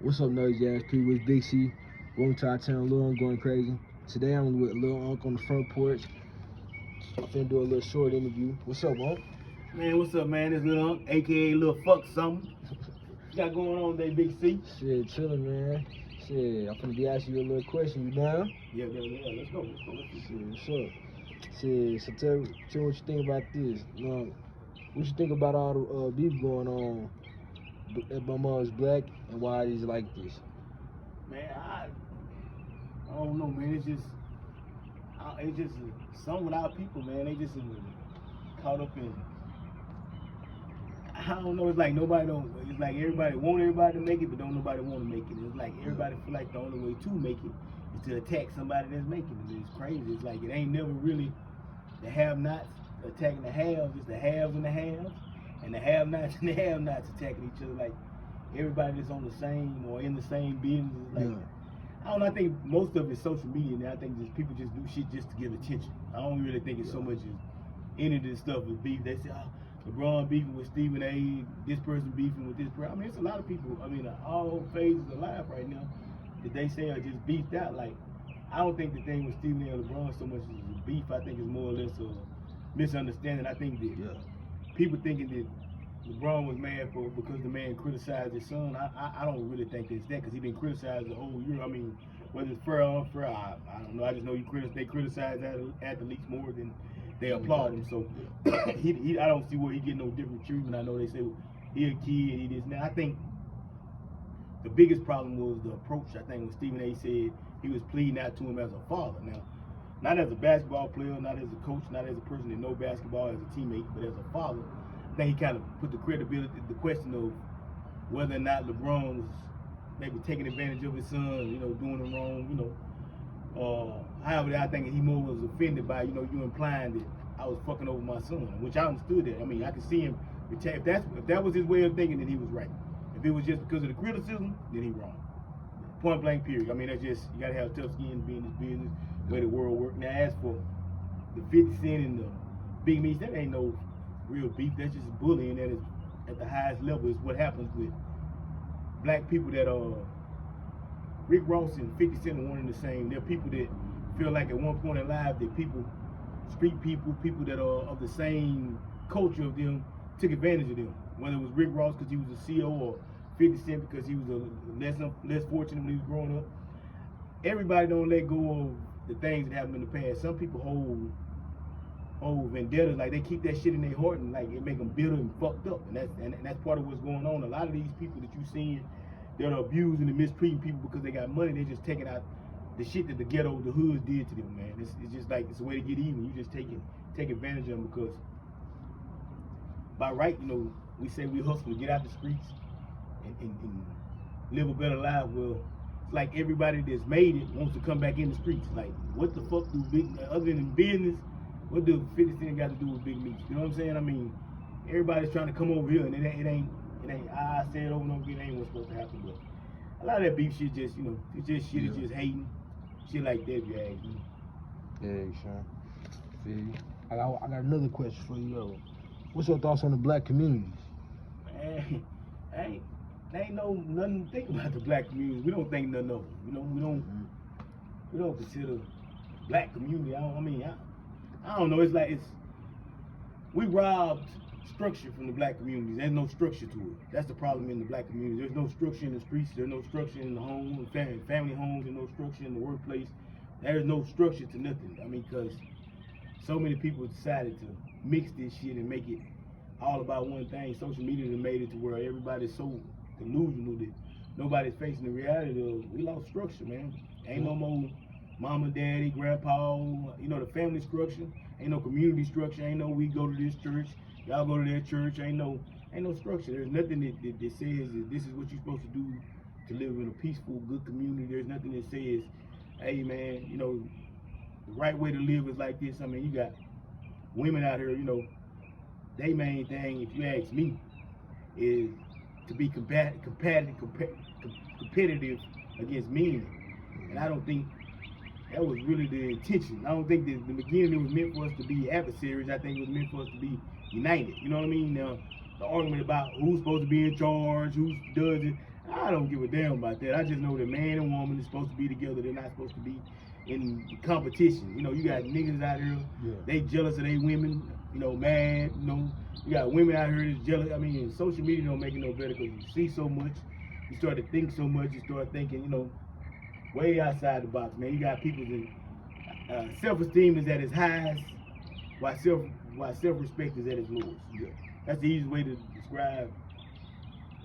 What's up, noisy ass people? It's Big C. Welcome to our channel, Liluncgoingcrazy. Today I'm with Lil Unc on the front porch. I'm finna do a little short interview. What's up, Unc? Man, what's up, man? It's Lil Unc, aka Lil Fuck Something. What you got going on today, Big C? Shit, chillin', man. Shit, I'm finna be asking you a little question. You down? Yeah, let's go. Shit, what's up? Shit, so tell me what you think about this. What you think about all the beef going on at my mom's black and why it is like this? Man, I don't know, man. It's just some with our people, man. They just caught up in. I don't know. It's like nobody don't. It's like everybody want everybody to make it, but don't nobody want to make it. It's like everybody feel like the only way to make it is to attack somebody that's making it. It's crazy. It's like it ain't never really the have-nots attacking the haves. It's the haves and the haves, and the have-nots and the have-nots attacking each other. Like everybody that's on the same or in the same business. Like I don't know. I think most of it's social media now. I think just people just do shit just to get attention. I don't really think it's so much as any of this stuff is beef. They say, oh, LeBron beefing with Stephen A. This person beefing with this person. I mean, it's a lot of people. I mean, all phases of life right now that they say are just beefed out. Like, I don't think the thing with Stephen A. and LeBron so much is beef. I think it's more or less a misunderstanding. I think that people thinking that LeBron was mad because the man criticized his son. I don't really think that's that because he been criticized the whole year. I mean, whether it's fair or unfair, I don't know. I just know they criticize athletes more than they applaud him. So I don't see where he get no different treatment. I know they say he a kid, he this and that. I think the biggest problem was the approach. I think when Stephen A. said he was pleading out to him as a father. Now, not as a basketball player, not as a coach, not as a person that knows basketball, as a teammate, but as a father. I think he kind of put the credibility, the question of whether or not LeBron was maybe taking advantage of his son, doing him wrong, however, I think he more was offended by, you implying that I was fucking over my son, which I understood that. I mean, I could see him, if that was his way of thinking, then he was right. If it was just because of the criticism, then he wrong. Point blank, period. I mean, that's just, you gotta have tough skin to be in this business, the way the world works. Now, as for the 50 Cent and the Big Meats, that ain't no real beef. That's just bullying that is at the highest level. Is what happens with black people that are Rick Ross and 50 Cent are one and the same. They're people that feel like at one point in life that street people that are of the same culture of them took advantage of them. Whether it was Rick Ross because he was a CEO or 50 Cent because he was less fortunate when he was growing up. Everybody don't let go of the things that happened in the past. Some people hold vendettas, like they keep that shit in their heart and like it make them bitter and fucked up. And that's part of what's going on. A lot of these people that you seeing that are abusing and mistreating people because they got money, they just taking out the shit that the ghetto, the hoods did to them, man. It's just like, it's a way to get even. You just take advantage of them because by right, we say we hustle to get out the streets and live a better life. Well, it's like everybody that's made it wants to come back in the streets. Like, what the fuck other than business, what do 50 Cent got to do with Big Meats? You know what I'm saying? I mean, everybody's trying to come over here and it ain't, I say it over and over again, it ain't what's supposed to happen. But a lot of that beef shit just, it's just shit, it's just hating. Shit like that, if you ask me. Yeah, sure. Feel you. I got another question for you, though. What's your thoughts on the black communities? Man, there ain't nothing to think about the black community. We don't think nothing of them. We don't consider black community. I don't know. It's like we robbed structure from the black communities. There's no structure to it. That's the problem in the black community. There's no structure in the streets. There's no structure in the home, family homes. There's no structure in the workplace. There's no structure to nothing. I mean, because so many people decided to mix this shit and make it all about one thing. Social media has made it to where everybody's so delusional that nobody's facing the reality of we lost structure, man. Ain't no more mama, daddy, grandpa, the family structure. Ain't no community structure. Ain't no we go to this church, y'all go to that church. Ain't no structure. There's nothing that says that this is what you're supposed to do to live in a peaceful, good community. There's nothing that says, hey man, the right way to live is like this. I mean, you got women out here, they main thing, if you ask me, is to be competitive against men. And I don't think that was really the intention. I don't think that in the beginning it was meant for us to be adversaries. I think it was meant for us to be united. You know what I mean? Now, the argument about who's supposed to be in charge, who does it, I don't give a damn about that. I just know that man and woman is supposed to be together. They're not supposed to be in competition. You know, you got niggas out here, they jealous of their women, you know, mad, you know. You got women out here that's jealous. I mean, social media don't make it no better because you see so much, you start to think so much, you start thinking, you know, way outside the box, man. You got people that self-esteem is at its highest, while self-respect is at its lowest. That's the easiest way to describe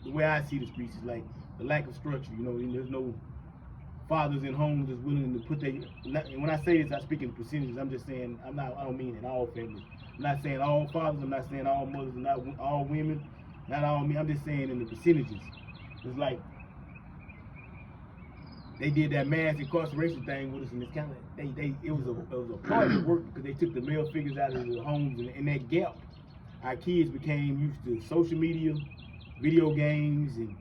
the way I see the streets is like the lack of structure. You know, and there's no fathers in homes that's willing to put their. And when I say this, I speak in percentages. I'm just saying I don't mean in all families. I'm not saying all fathers. I'm not saying all mothers. Not all women. Not all men. I'm just saying in the percentages. It's like they did that mass incarceration thing with us, and it's kind of it was a part of work because they took the male figures out of the homes, and in that gap, our kids became used to social media, video games, and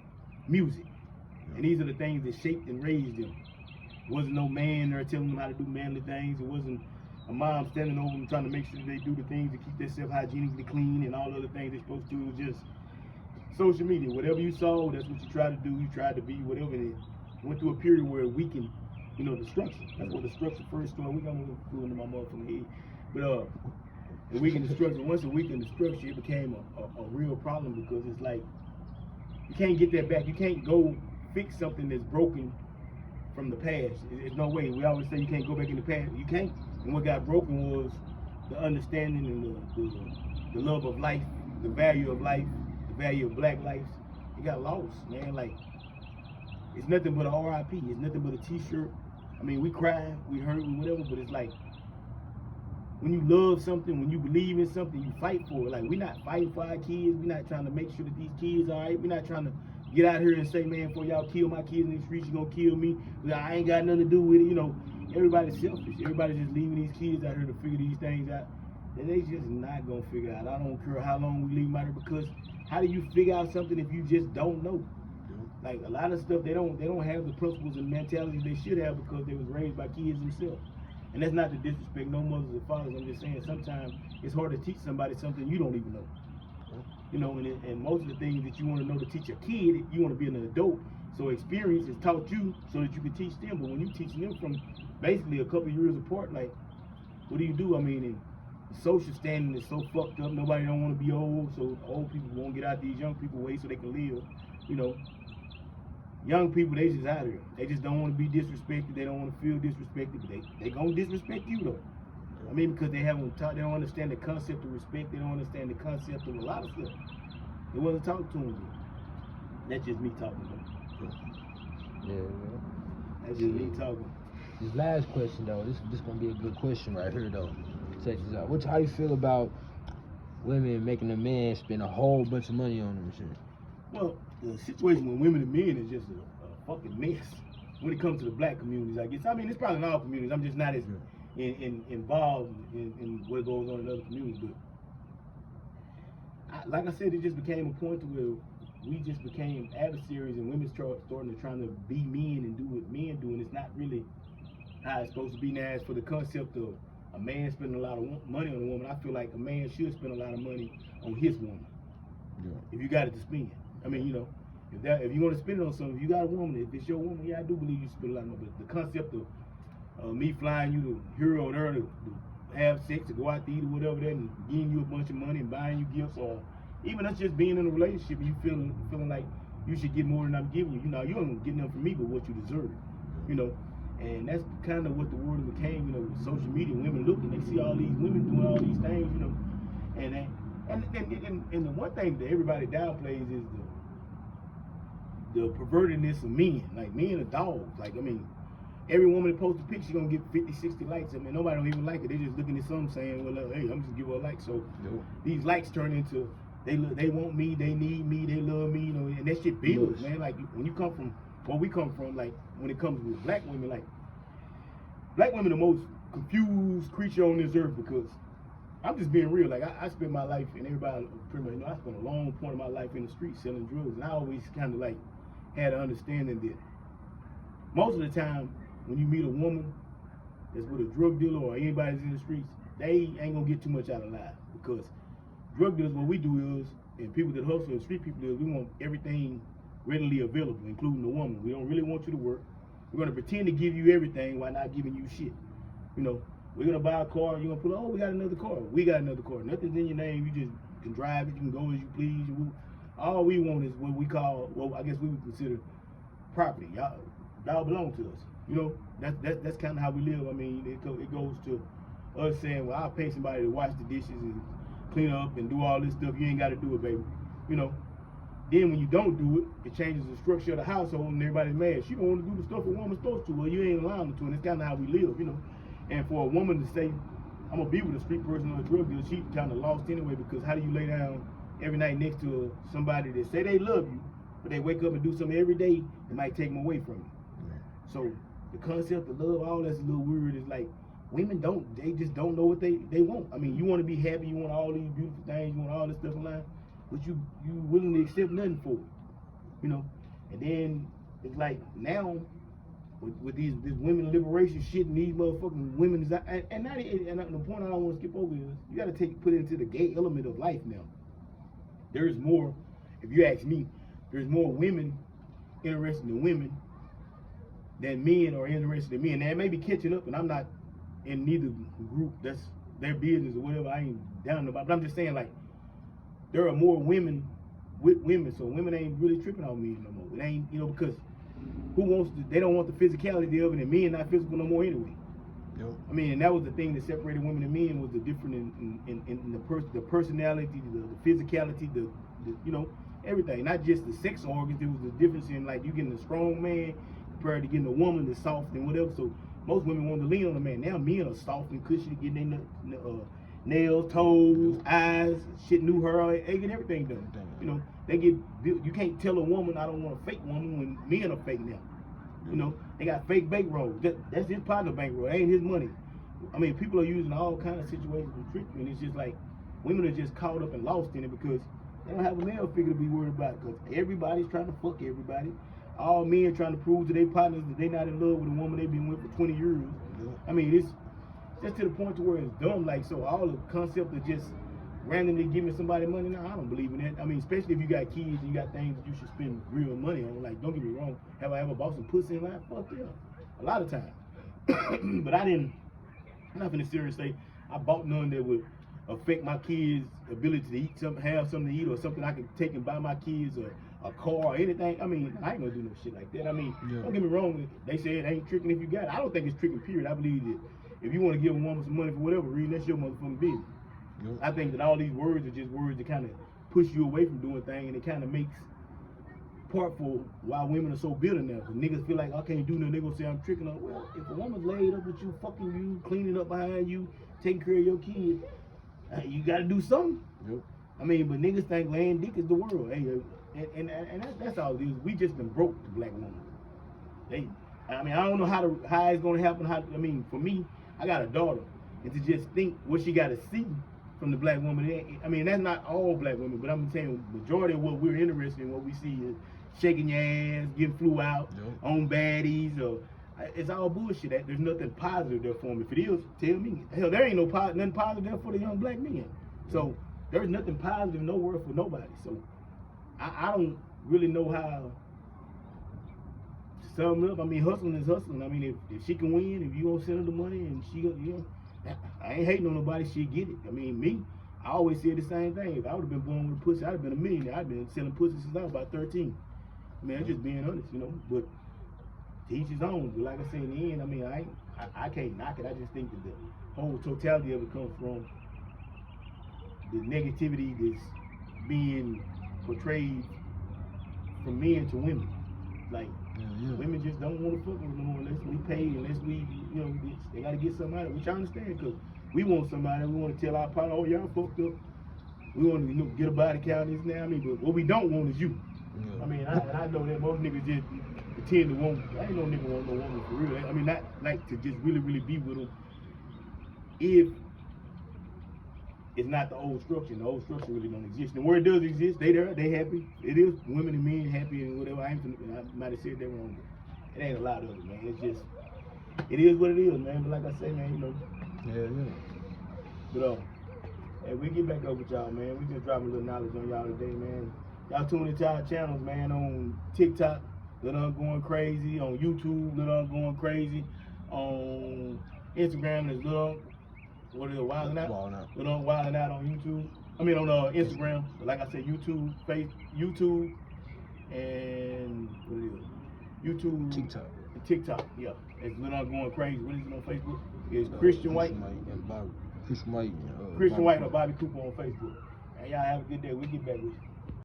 music. And these are the things that shaped and raised them. There wasn't no man there telling them how to do manly things. It wasn't a mom standing over them trying to make sure they do the things to keep themselves hygienically clean and all other things they're supposed to do. It was just social media. Whatever you saw, that's what you tried to do. You tried to be whatever it is. Went through a period where it weakened, you know, the structure. That's where the structure first started. We're gonna go into my motherfucking head. But it weakened the structure. Once it weakened the structure, it became a real problem because it's like you can't get that back. You can't go fix something that's broken from the past. There's no way. We always say you can't go back in the past. You can't. And what got broken was the understanding and the love of life, the value of life, the value of black life. It got lost, man. Like, it's nothing but a RIP. It's nothing but a t-shirt. I mean, we cry, we hurt, we whatever, but it's like, when you love something, when you believe in something, you fight for it. Like, we're not fighting for our kids. We're not trying to make sure that these kids are all right. We're not trying to get out here and say, man, before y'all kill my kids in the streets, you're going to kill me. I ain't got nothing to do with it. You know, everybody's selfish. Everybody's just leaving these kids out here to figure these things out. And they just not going to figure out. I don't care how long we leave them out here because how do you figure out something if you just don't know? Like, a lot of stuff, they don't have the principles and mentalities they should have because they was raised by kids themselves. And that's not to disrespect no mothers or fathers. I'm just saying sometimes it's hard to teach somebody something you don't even know. You know, and most of the things that you want to know to teach a kid, you want to be an adult. So experience is taught you so that you can teach them. But when you teach them from basically a couple of years apart, like, what do you do? I mean, and the social standing is so fucked up. Nobody don't want to be old, so old people won't get out these young people way so they can live. You know, young people, they just out here. They just don't want to be disrespected. They don't want to feel disrespected, but they gonna disrespect you though. I mean, because they haven't taught, they don't understand the concept of respect. They don't understand the concept of a lot of stuff. It wasn't taught to them. That's just me talking though. Yeah. That's just me talking. This last question though, this gonna be a good question right here though. Check this out. How you feel about women making a man spend a whole bunch of money on them and shit? Well, the situation with women and men is just a fucking mess when it comes to the black communities, I guess. I mean, it's probably in all communities. I'm just not as involved in what goes on in other communities. But like I said, it just became a point to where we just became adversaries and women starting to trying to be men and do what men do, and it's not really how it's supposed to be. Now, as for the concept of a man spending a lot of money on a woman, I feel like a man should spend a lot of money on his woman. Yeah. If you got it to spend. I mean, you know, if you want to spend it on something, if you got a woman, if it's your woman, yeah, I do believe you spend a lot of money. But the concept of me flying you to here or there to have sex, to go out to eat or whatever that, and giving you a bunch of money and buying you gifts, or even us just being in a relationship, you feeling like you should get more than I'm giving you. You know, you don't get nothing from me but what you deserve. You know, and that's kind of what the world became. You know, with social media, women looking, they see all these women doing all these things. You know, and the one thing that everybody downplays is the pervertedness of men. Like, men are dogs. Like, I mean, every woman that posts a picture, she's gonna get 50, 60 likes. I mean, nobody don't even like it. They just looking at something saying, well, hey, I'm just giving her a like. So these likes turn into they want me, they need me, they love me, you know, and that shit builds, man. Like, when you come from where we come from, like, when it comes with black women, like, black women are the most confused creature on this earth because I'm just being real. Like, I spent my life, and everybody pretty much, you know, I spent a long point of my life in the streets selling drugs, and I always kind of like had an understanding that most of the time when you meet a woman that's with a drug dealer or anybody that's in the streets, they ain't gonna get too much out of life, because drug dealers, what we do is, and people that hustle and street people is, we want everything readily available, including the woman. We don't really want you to work. We're gonna pretend to give you everything while not giving you shit. You know, we're gonna buy a car. You're gonna put, oh, we got another car. We got another car. Nothing's in your name. You just can drive it. You can go as you please. All we want is what we call, well, I guess we would consider property. Y'all belong to us. You know, that's kind of how we live. I mean, it goes to us saying, well, I'll pay somebody to wash the dishes and clean up and do all this stuff. You ain't got to do it, baby. You know. Then when you don't do it, it changes the structure of the household and everybody's mad. She don't want to do the stuff a woman's supposed to. Well, you ain't allowing her to, and it's kind of how we live, you know. And for a woman to say, I'm gonna be with a street person or a drug dealer, she kind of lost anyway, because how do you lay down every night next to somebody that say they love you, but they wake up and do something every day that might take them away from you? So the concept of love, all that's a little weird. Is like women they just don't know what they want. I mean, you want to be happy, you want all these beautiful things, you want all this stuff in life, but you willing to accept nothing for it, you know. And then it's like now with this women liberation shit and these motherfucking women is, and the point I don't want to skip over is you got to put it into the gay element of life now. There's more, if you ask me, there's more women interested in women than men are interested in men. Now it may be catching up, and I'm not in neither group. That's their business or whatever. I ain't down about, but I'm just saying, like, there are more women with women, so women ain't really tripping on men no more. It ain't, you know, because they don't want the physicality of it, and men not physical no more anyway. Yep. I mean, and that was the thing that separated women and men, was the difference in the personality, the physicality, the you know, everything. Not just the sex organs. There was the difference in, like, you getting a strong man compared to getting a woman that's soft and whatever. So most women want to lean on a man. Now men are soft and cushy, getting their nails, toes, eyes, shit, new hair, they get everything done. You know, they get built. You can't tell a woman I don't want a fake woman when men are fake now. You know, they got fake bankrolls. That's his partner bankroll. That ain't his money. I mean, people are using all kinds of situations to trick you, and it's just like women are just caught up and lost in it because they don't have a male figure to be worried about, because everybody's trying to fuck everybody. All men trying to prove to their partners that they're not in love with a woman they've been with for 20 years. I mean, it's just to the point to where it's dumb. Like, so all the concept of just randomly giving somebody money, now I don't believe in that. I mean, especially if you got kids and you got things that you should spend real money on. Like, don't get me wrong, have I ever bought some pussy in life? Fuck yeah, a lot of times. But I'm not gonna seriously say I bought none that would affect my kids' ability to eat something, have something to eat, or something I can take and buy my kids a car or anything. I mean, I ain't gonna do no shit like that. I mean, Don't get me wrong, they say it ain't tricking if you got it. I don't think it's tricking, period. I believe that if you want to give a woman some money for whatever reason, that's your motherfucking business. I think that all these words are just words that kind of push you away from doing things, and it kind of makes part for why women are so bitter now. Because niggas feel like I can't do nothing, they gonna say I'm tricking her. Well, if a woman's laid up with you, fucking you, cleaning up behind you, taking care of your kids, you gotta do something. I mean, but niggas think laying dick is the world. Hey, and that's all it is. We just done broke the black woman. I mean, I don't know how it's gonna happen. I mean, for me, I got a daughter, and to just think what she gotta see from the black woman. I mean, that's not all black women, but I'm saying majority of what we're interested in, what we see is shaking your ass, getting flew out, on baddies, or it's all bullshit. There's nothing positive there for them. If it is, tell me. Hell, there ain't nothing positive there for the young black men. So there's nothing positive nowhere for nobody. So I don't really know how to sum it up. I mean, hustling is hustling. I mean, if she can win, if you gonna send her the money and she, you know, I ain't hating on nobody, she get it. I mean, me, I always said the same thing. If I would have been born with a pussy, I'd have been a millionaire. I've been selling pussy since I was about 13. I mean, I'm just being honest, you know. But to each his own. But like I say, in the end, I mean, I can't knock it. I just think that the whole totality of it comes from the negativity that's being portrayed from men to women. Like, women just don't want to fuck with no more unless we pay, unless we, you know, they got to get somebody, which I understand, because we want somebody, we want to tell our partner, oh, y'all fucked up. We want to, you know, get a body count, this now. I mean, but what we don't want is you. I mean, I know that most niggas just pretend to want, I ain't no nigga want no woman for real. I mean, not like to just really, really be with them if it's not the old structure, and the old structure really don't exist. And where it does exist, they there, they happy. It is women and men happy and whatever. I might have said that wrong, but it ain't a lot of it, man. It's just, it is what it is, man. But like I say, man, you know. But hey, we get back up with y'all, man. We just dropping a little knowledge on y'all today, man. Y'all tune into our channels, man, on TikTok, Liluncgoingcrazy, on YouTube, Liluncgoingcrazy, on Instagram, is Wildin' Out? Wildin' Out on YouTube. I mean on Instagram. But like I said, YouTube, and what it is? YouTube, TikTok. Yeah, it's Liluncgoingcrazy. What is it on Facebook? It's Christian White. Christian White. Christian White or Bobby Cooper on Facebook. And y'all have a good day. We'll get back with you.